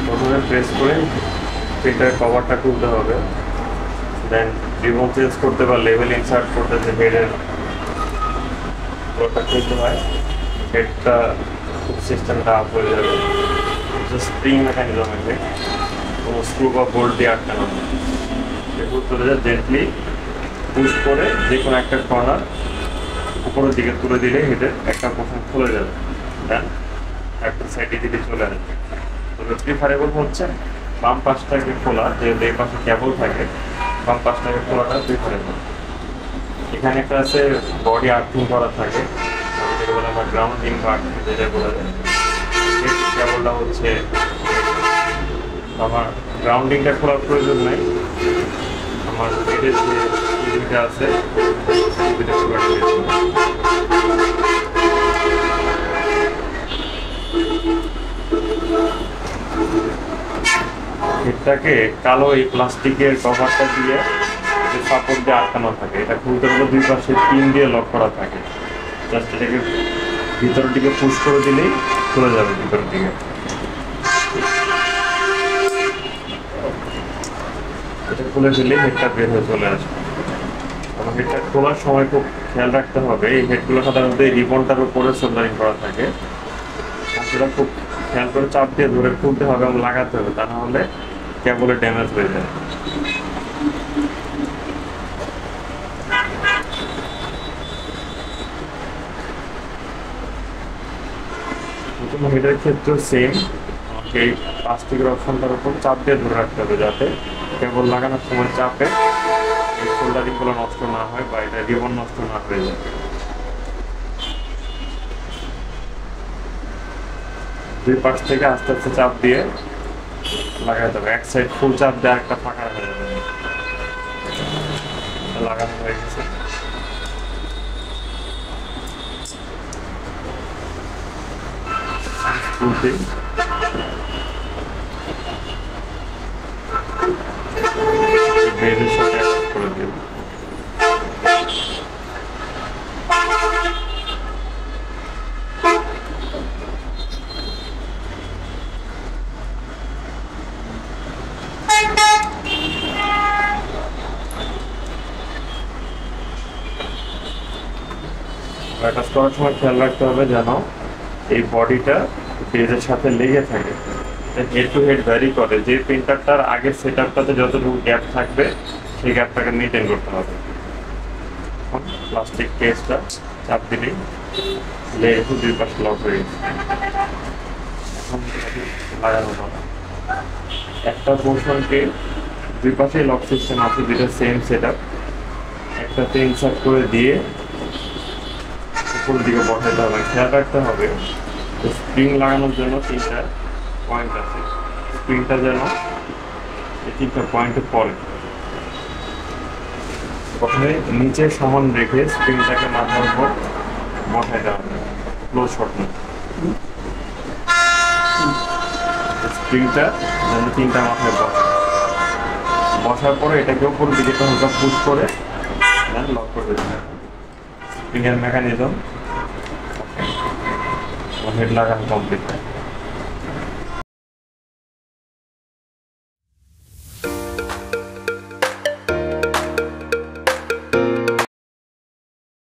প্রথমে প্রেস করে প্রিন্টার কভারটা খুলতে হবে, দেন রিবন চেঞ্জ করতে বা লেভেল ইনসার্ট করতে যে হেডের ওটা খুলতে হয়, হেডটা সিস্টেমটা আপ হয়ে যাবে। স্প্রিং মেকানিজম আছে, কোনো স্ক্রু বা বোল্ট দিয়ে আটকানো হয়। এগুলো তুলে যায় জেন্টলি পুশ করে যে কোনো একটা কর্নার উপরের দিকে তুলে দিলে হেডের একটা পোর্শন খুলে যাবে, দেন একটা সাইডে দিকে চলে আসবে। তবে প্রিফারেবল হচ্ছে বাম পাশটাকে খোলা, যেহেতু এই পাশে কেবল থাকে, বাম পাশটাকে খোলাটা প্রিফারেবল। এখানে একটা আছে বডি আর্থিং করা থাকে, যেটা বলে আমরা গ্রাউন্ডিং বা আর্থিং যেটা বলা যায়। এই কেবলটা হচ্ছে আমার গ্রাউন্ডিংটা খোলার প্রয়োজন নেই, আমার হেডের যে টিভিটা আছে টিভিটা খোলা হেডটাকে কালো এই প্লাস্টিকের কভারটা দিয়ে যে সাপোর্ট দিয়ে আটকানো থাকে, এটা খুলতে হলে দুই পাশে পিন দিয়ে লক করা থাকে। জাস্ট এটাকে ভিতরের দিকে পুশ করে দিলেই খুলে যাবে ভিতরের দিকে। এটা খুলে দিলেই হেডটা বের হয়ে চলে আসবে। এবং হেডটা খোলার সময় খুব খেয়াল রাখতে হবে, এই হেডগুলো সাধারণত এই রিবনটার উপরে সোল্ডারিং করা থাকে, সেটা খুব খেয়াল করে চাপ দিয়ে ধরে খুলতে হবে এবং লাগাতে হবে, তা না হলে কেবলে ড্যামেজ হয়ে যায়। নতুন হেডের ক্ষেত্রেও সেম, আমাকে এই প্লাস্টিকের অপশনটার উপর চাপ দিয়ে ধরে রাখতে হবে, যাতে কেবল লাগানোর সময় চাপে এই সোল্ডারিংগুলো নষ্ট না হয় বা এটা রিবন নষ্ট না হয়ে যায়। দুই পাশ থেকে আস্তে আস্তে চাপ দিয়ে লাগাতে হবে, এক সাইড ফুল চাপ দিয়ে একটা ফাঁকা হয়ে যাবে। লাগানো হয়ে গেছে। বেডের সাথে অ্যাটাচ করে দেব। অ্যাটাচ করার সময় খেয়াল রাখতে হবে যেন এই বডিটা বেজের সাথে লেগে থাকে। হেড টু হেড ভ্যারি করে, যে প্রিন্টারটার আগের সেটআপটাতে যতটুকু গ্যাপ থাকবে সেই গ্যাপটাকে মেনটেন করতে হবে। এখন প্লাস্টিক কেসটা চাপ দিলেই লেগে দুই পাশে লক হয়ে গেছে। এখন লাগানো হবে একটা পোর্শনকে, দুই পাশেই লক সিস্টেম আছে, দুইটা সেম সেটআপ, একটাতে ইনসার্ট করে দিয়ে উপরের দিকে বসাতে হবে। খেয়াল রাখতে হবে স্প্রিং লাগানোর জন্য তিনটা পয়েন্ট আছে, স্প্রিংটা যেন এই তিনটা পয়েন্টে পড়ে। প্রথমে নিচে সমান রেখে স্প্রিংটাকে মাথার উপর বসাইতে হবে, ক্লোজ শট না। স্প্রিংটা যেন তিনটা মাথায় বসে, বসার পরে এটাকে উপরের দিকে হালকা পুশ করে লক করে দিতে হবে। স্প্রিং এর মেকানিজম হেড লাগানো কমপ্লিট।